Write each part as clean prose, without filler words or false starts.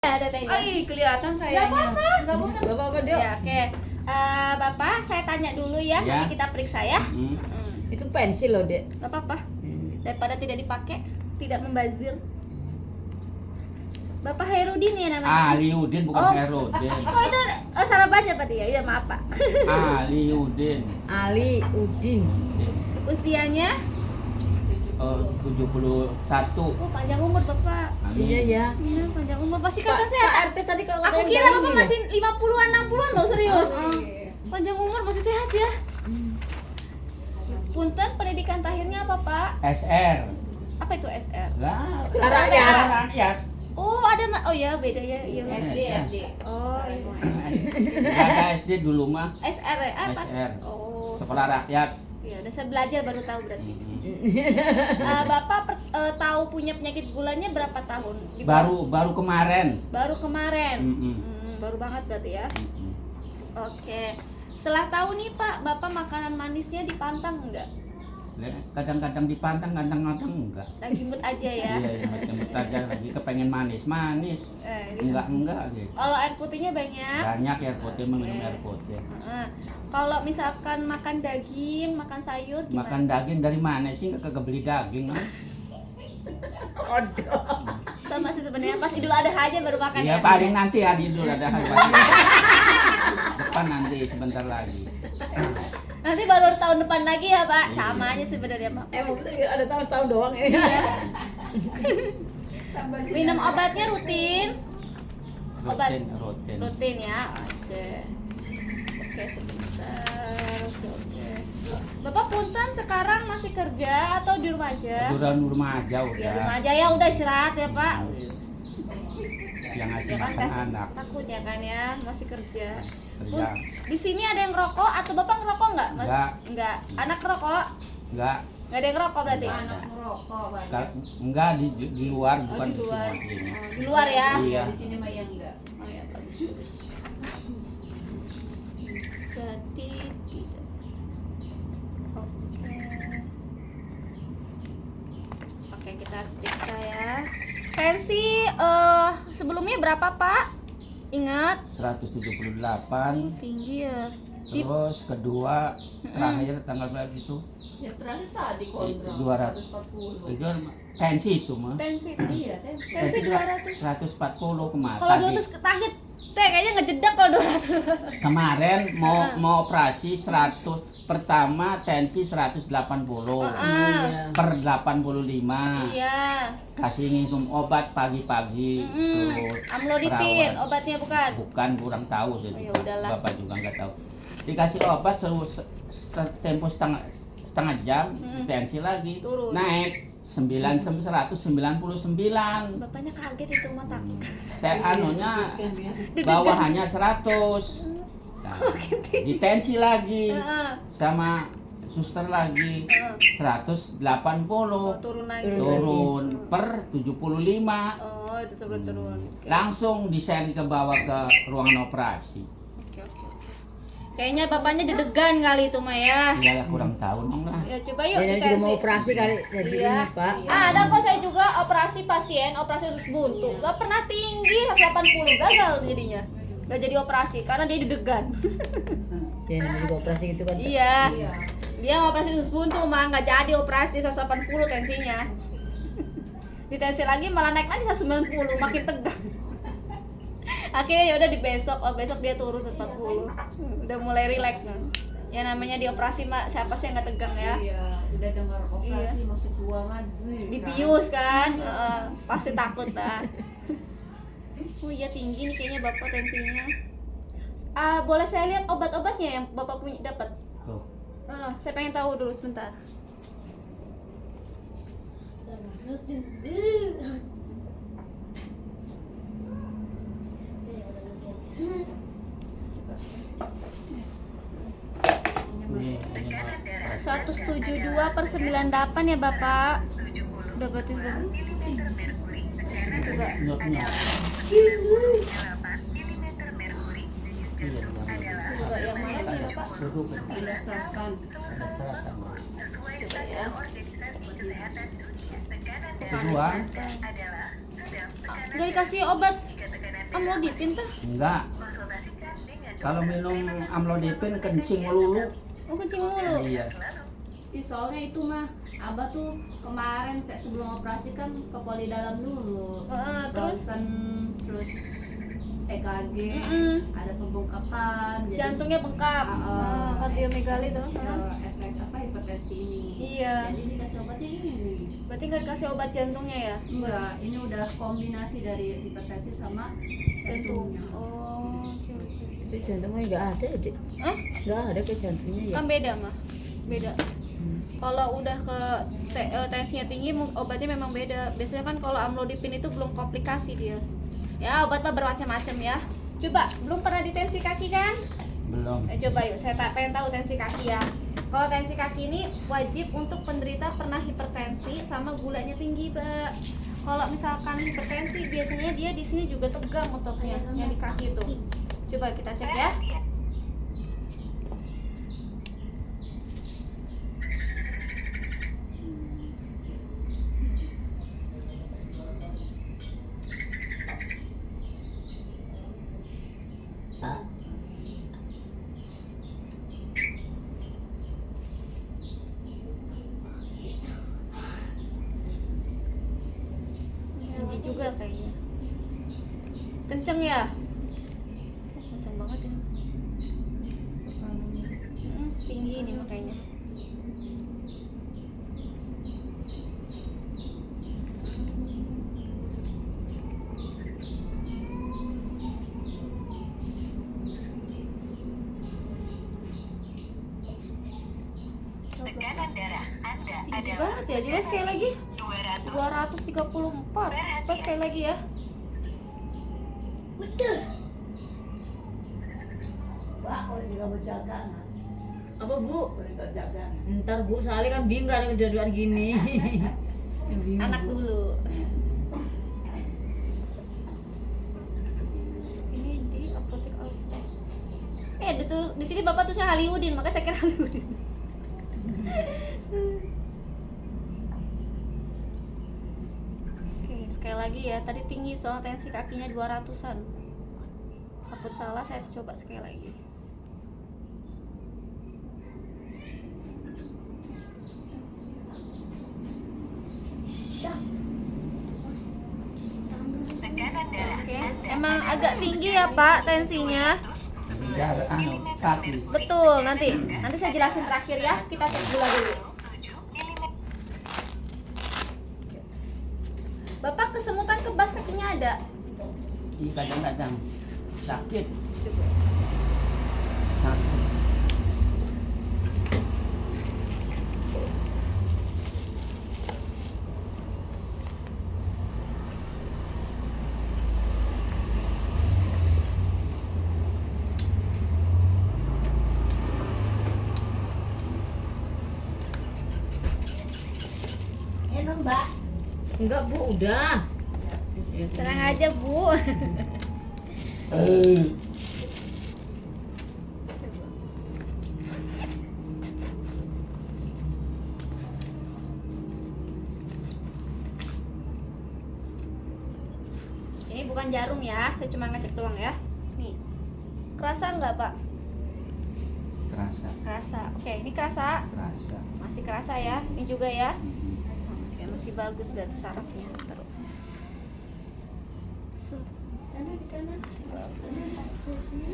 Ada tehnya. Kelihatan sayangnya. Gak apa-apa. Gak apa-apa dia. Ya, oke. Bapak, saya tanya dulu ya, Ya. nanti kita periksa ya. Itu pensil loh, Dek. Gak apa-apa. Daripada tidak dipakai, tidak membazir. Bapak Hairudin ya namanya? Aliudin bukan Oh. Herudin. Oh itu salah baca berarti ya? Iya maaf Pak. Aliudin. Ali Udin. Usianya? 71. Oh panjang umur Bapak. Amin. Iya ya. Iya panjang umur. Pasti Pak, kata sehat. Pak RT tadi kalau Aku katanya kira enggak Bapak ini masih 50-an 60-an loh serius. Iya. Panjang umur masih sehat ya. Punten pendidikan terakhirnya apa Pak? SR. Apa itu SR? Lah, Sekolah rakyat. rakyat. Oh ada oh ya beda ya. Iya. SD. Oh iya. Nggak ada SD dulu mah. SR ya? Apa? SR. Oh. Sekolah rakyat. Ya udah saya belajar baru tahu berarti. Bapak tahu punya penyakit gulanya berapa tahun? Di bawah- Baru kemarin. Baru kemarin. Mm-mm. Baru banget berarti ya. Mm-mm. Oke. Setelah tahu nih Pak, Bapak makanan manisnya dipantang enggak? Kadang-kadang dipantang, kadang-kadang enggak. Lagi mood aja ya. Iya, macam aja lagi kepengen manis Gitu. enggak gitu. Kalau air putihnya banyak. Banyak air putih, minum air putih. Kalau misalkan makan daging, makan sayur gimana? Makan daging dari mana sih? Kagak beli daging kan? Sama sih sebenarnya pas Idul Adha aja baru makan Iya, ya. paling nanti dulu ada hari depan nanti sebentar lagi. Nanti baru tahun depan lagi ya Pak. Iya. Sama aja sebenarnya Pak. Emang betul ada tahu setahun doang ya. Minum obatnya rutin. Obat Rutin. rutin ya. Oke sebentar. Oke. Bapak punten sekarang masih kerja atau di rumah aja? Duran rumah aja Ya udah. rumah aja ya udah istirahat ya Pak. Yang ngasih Ya kan makan kasih anak. takutnya kan ya masih kerja. Kerja. Di sini ada yang ngerokok atau Bapak ngerokok nggak? Mas? Enggak. Enggak. Anak ngerokok? Enggak. Nggak ada yang ngerokok berarti? Nggak ada. Merokok banyak. Enggak di luar Oh, bukan di luar. semua sini. Di luar ya? Iya. Di sini mah yang enggak. Oh ya bagus bagus. Berarti tidak. Oke. Oke kita periksa ya. Tensi sebelumnya berapa Pak? Ingat? 178. Tinggi ya. Di Terus kedua terakhir tanggal berapa itu? Yang terakhir tadi kontrol 200. 140. Itu tensi itu mah. tensi. Iya, Tensi 200. 140 kemarin. Kalau 200 target teh kayaknya ngejedak kalau 200. Kemarin mau operasi 100 pertama tensi 180 per 85. Iya. Kasih minum obat pagi-pagi. terus Amlodipin perawat. obatnya bukan. Bukan kurang tahu jadi. Oh, ya udahlah. Bapak juga nggak tahu. Dikasih obat tempo setengah jam tensi lagi Turun. naik 199. Bapaknya kaget itu mah takut. Teh anunya bawahannya 100. Nah, ditensi lagi Heeh. sama suster lagi 180 Turun lagi. turun per 75 Oh, itu turun. Oke. langsung di-share ke bawah ke ruangan operasi. Oke. Kayaknya bapaknya deg-degan kali itu mah ya. Ya kurang tahu dong lah. Ya coba yuk Dia juga ditensi. mau operasi kali jadi Iya. ini, Pak. Ada kok saya juga operasi pasien, operasi usus buntu. Gak pernah tinggi 180, gagal jadinya. Gak jadi operasi karena dia deg-degan. Ya namanya juga operasi gitu kan. Iya. Dia mau operasi usus buntu mah nggak jadi operasi 180 tensinya. Ditensi lagi malah naik lagi 190, makin tegang. Akhirnya ya udah di besok, besok dia turun 140. Udah mulai rileks kan. Ya namanya di operasi mah siapa sih yang nggak tegang ya? Iya, udah dengar operasi Iya. masuk ruangan. Dibius kan, pasti takut dah. Oh iya tinggi nih kayaknya bapak tensinya. Boleh saya lihat obat-obatnya yang bapak punya dapat? Tuh. Saya pengen tahu dulu sebentar. Ini 172 per 98 ya bapak. Udah berarti udah. Coba. nyot-nyot. Iya, Coba yang mana nih bapak? duduk. Didaftarkan. Ada seratan. Coba ya. Kedua, Jadi kasih obat Amlodipin tuh. Enggak. Kalau minum amlodipin kencing melulu. Oh, kencing mulu. Iya. Ih, soalnya itu mah Abah tuh kemarin kayak sebelum operasi kan ke poli dalam dulu. Terus terus EKG, ada pembengkakan, jadi jantungnya bengkap. Kardiomegali tuh. efek apa hipertensi ini. Iya. Jadi dikasih obatnya ini. Berarti nggak dikasih obat jantungnya ya? Enggak, ini udah kombinasi dari hipertensi sama Jantung. jantungnya. Oh, oke. Itu jantungnya nggak ada, Dek. Eh? Nggak ada ke jantungnya ya. Kan beda mah. Beda. Kalau udah ke tensinya tinggi obatnya memang beda. Biasanya kan kalau amlodipin itu belum komplikasi dia. Ya, obat mah bermacam-macam ya. Coba, belum pernah di tensi kaki kan? Belum. Coba yuk, saya pengen tahu tensi kaki ya. Kalau tensi kaki ini wajib untuk penderita pernah hipertensi sama gulanya tinggi, Mbak. Kalau misalkan hipertensi biasanya dia di sini juga tegang ototnya yang di kaki itu. Coba kita cek ya. Tinggi juga kayaknya. Kenceng ya? Oh, kenceng banget ini. Tinggi ini makanya. Tekanan darah Anda Tinggi adalah banget ya. Coba sekali lagi. 200. 234. Coba sekali lagi ya. Apa, Bu? Ntar Bu, soalnya kan bingung kan dua-duaan gini. Yang bingung, Anak Bu. dulu. Ini di apotek Alfa. Di sini Bapak tulisnya Hollywoodin, makanya saya kira Hollywoodin. Oke, sekali lagi ya. Tadi tinggi soal tensi kakinya 200-an. Takut salah, saya coba sekali lagi. Tekanan darah Oke, emang agak tinggi ya Pak tensinya. Darah kaki. Betul, nanti saya jelasin terakhir ya. Kita cek gula dulu. 7 mm. Bapak kesemutan kebas kakinya ada? Iya, kadang-kadang sakit. Sakit. Enggak, Bu, udah. Tenang aja Bu. Ini bukan jarum ya, saya cuma ngecek doang ya. Nih, kerasa nggak Pak? Terasa. Kerasa. Oke, ini kerasa. Terasa. Masih kerasa ya. Ini juga ya. Oke, masih bagus berarti sarafnya. Taruh. So, masih bagus.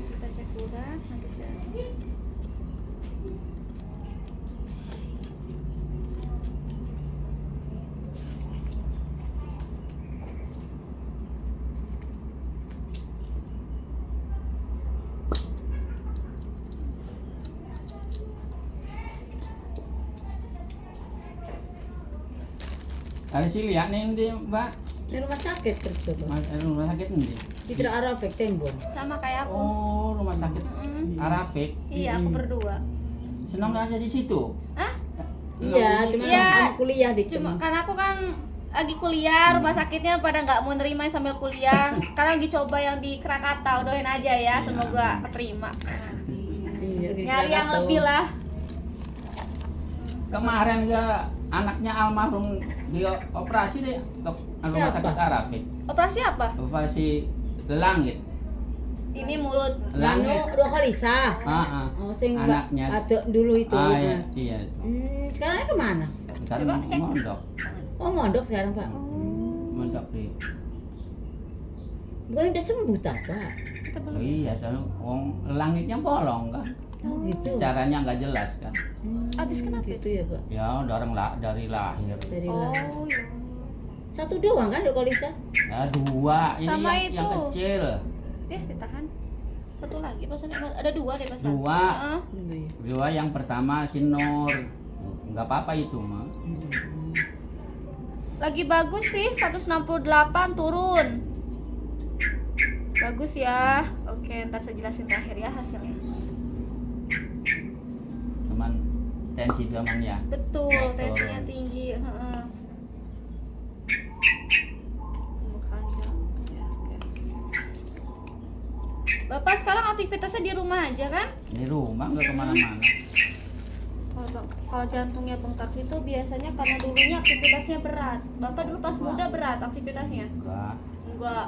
Kita cek kurang. Nanti saya. Ada sih lihat nih ndi, Mbak. Di rumah sakit kerja, Pak. Rumah sakit ndi? Citra Arafek Tembong. Sama kayak aku. Oh, rumah sakit Mm-mm. Arafik. Iya, aku berdua. Senang nggak aja di situ? Hah? Iya, cuma Iya. sama kuliah di Cuma karena aku kan lagi kuliah, rumah sakitnya pada nggak mau nerima sambil kuliah. Sekarang lagi coba yang di Krakatau, doain aja ya, semoga keterima. Nyari yang lebih lah. Kemarin enggak anaknya almarhum di operasi deh ke rumah Siapa? sakit Arafik. Operasi apa? Operasi langit. Ini mulut. Lanu Langit. dua kali sah. Oh, sing mbak Anaknya. ada dulu itu. Iya, iya. Sekarang kemana? Kan Coba cek. mondok. Oh, mondok sekarang Pak. Mondok di. Bukan udah sembuh tak Pak? Kita Oh belum. iya, soalnya langitnya bolong kan. Oh gitu. Caranya nggak jelas kan. Abis kenapa gitu ya Pak? Ya dari lahir. Dari Oh, lah. ya. Satu doang kan dua kali sah? Ya dua, ini Sama yang itu. kecil. Dia ditahan. Satu lagi pesannya ada dua deh pesan. Dua. Heeh. Dua yang pertama si Nur. Nggak apa-apa itu mah. Lagi bagus sih 168 turun. Bagus ya. Oke, ntar saya jelasin terakhir ya hasilnya. Cuman tensi gaman ya. Betul, Turun. tensinya tinggi. Heeh. Bukan jantung ya, oke. Bapak sekarang aktivitasnya di rumah aja kan? Di rumah nggak kemana-mana. Kalau jantungnya bengkak itu biasanya karena dulunya aktivitasnya berat. Bapak dulu pas muda berat aktivitasnya? Enggak. Enggak.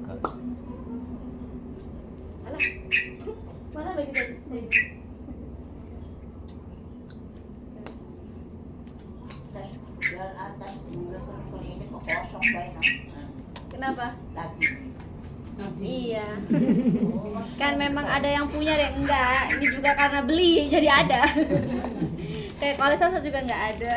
Enggak. Alah. Mana lagi tadi? Jalan atas bulan ini kok kosong banget. Kenapa? Lagi. Iya. Kan memang ada yang punya deh, enggak. Ini juga karena beli jadi ada. Kayak kalau saya juga enggak ada.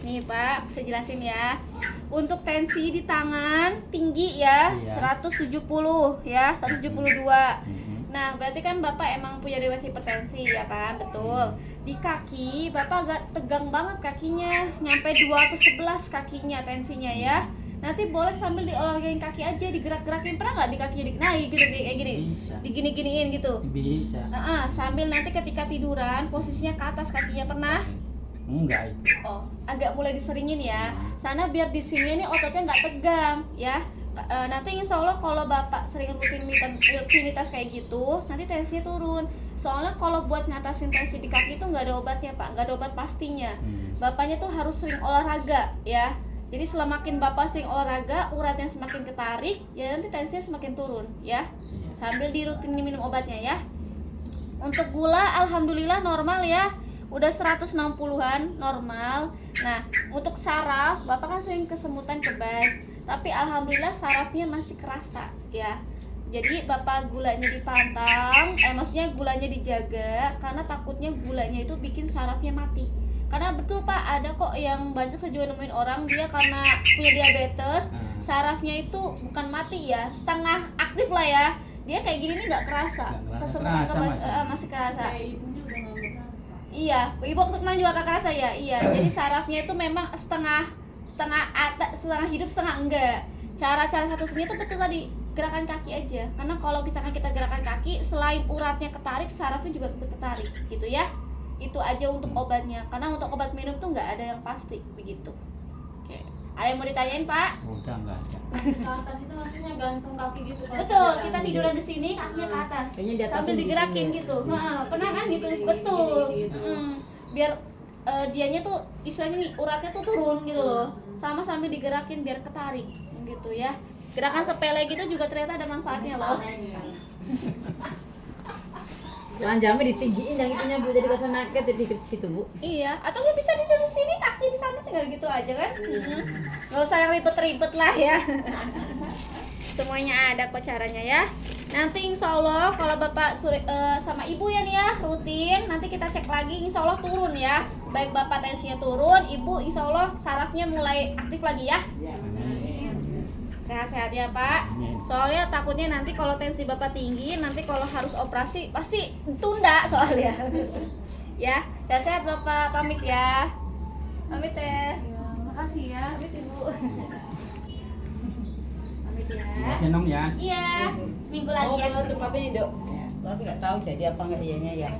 Nih Pak, saya jelasin ya. Untuk tensi di tangan tinggi ya, Iya. 170 ya, 172. Nah, berarti kan Bapak emang punya riwayat hipertensi ya kan? Betul. Di kaki, Bapak agak tegang banget kakinya, nyampe 211 kakinya tensinya ya. Nanti boleh sambil diolahragain kaki aja, digerak-gerakin. Pernah nggak di kakinya naik gitu kayak gini? Bisa. Digini-giniin gitu. Bisa. Sambil nanti ketika tiduran posisinya ke atas kakinya pernah? Enggak itu. Oh, agak mulai diseringin ya. Sana biar di sini nih ototnya nggak tegang ya. Nanti insya Allah kalau Bapak sering rutinitas kayak gitu, nanti tensinya turun. Soalnya kalau buat ngatasin tensi di kaki itu nggak ada obatnya Pak, nggak ada obat pastinya. Bapaknya tuh harus sering olahraga ya. Jadi semakin Bapak sering olahraga, uratnya semakin ketarik, ya nanti tensinya semakin turun ya. Sambil dirutin minum obatnya ya. Untuk gula alhamdulillah normal ya. Udah 160-an normal. Nah, untuk saraf, Bapak kan sering kesemutan kebas, tapi alhamdulillah sarafnya masih kerasa ya. Jadi Bapak gulanya dipantang, maksudnya gulanya dijaga karena takutnya gulanya itu bikin sarafnya mati. Karena betul Pak, ada kok yang banyak saya juga nemuin orang dia karena punya diabetes, sarafnya itu bukan mati ya, setengah aktif lah ya. Dia kayak gini nih nggak kerasa, kesemutan kebas masih kerasa. Kayak ibunya udah nggak berasa. Iya, ibu waktu kemarin juga kakak rasa ya. Iya, jadi sarafnya itu memang setengah hidup setengah enggak. Cara satu-satunya itu betul tadi gerakan kaki aja. Karena kalau misalkan kita gerakan kaki, selain uratnya ketarik, sarafnya juga ikut ketarik, gitu ya. Itu aja untuk obatnya. Karena untuk obat minum tuh nggak ada yang pasti begitu. Oke, ada yang mau ditanyain Pak? Udah enggak ada. Ke atas itu maksudnya gantung kaki gitu kan? Betul, kita tiduran di sini, kakinya ke atas, Kayaknya di atas sambil digerakin gitu. Pernah kan gitu? Betul. Biar dianya tuh istilahnya nih uratnya tuh turun gitu loh, sama sambil digerakin biar ketarik gitu ya. Gerakan sepele gitu juga ternyata ada manfaatnya loh. Panjangnya ditinggiin yang itunya Bu, jadi kasar naket jadi ke situ Bu. Iya, atau nggak bisa tidur di sini, kakinya di sana tinggal gitu aja kan. Nggak usah yang ribet-ribet lah ya. Semuanya ada kok caranya ya. Nanti insya Allah kalau Bapak sama Ibu ya nih ya rutin, nanti kita cek lagi insya Allah turun ya. Baik Bapak tensinya turun, Ibu insya Allah sarafnya mulai aktif lagi ya. Sehat-sehat ya Pak. Soalnya takutnya nanti kalau tensi Bapak tinggi, nanti kalau harus operasi pasti tunda soalnya. Ya, sehat-sehat Bapak, pamit ya. Pamit ya. Makasih ya. Pamit Ibu. Pamit ya. Senang ya. Iya, seminggu lagi ya. Kalau papinya Dok. Tapi nggak tahu jadi apa nggak iyanya ya.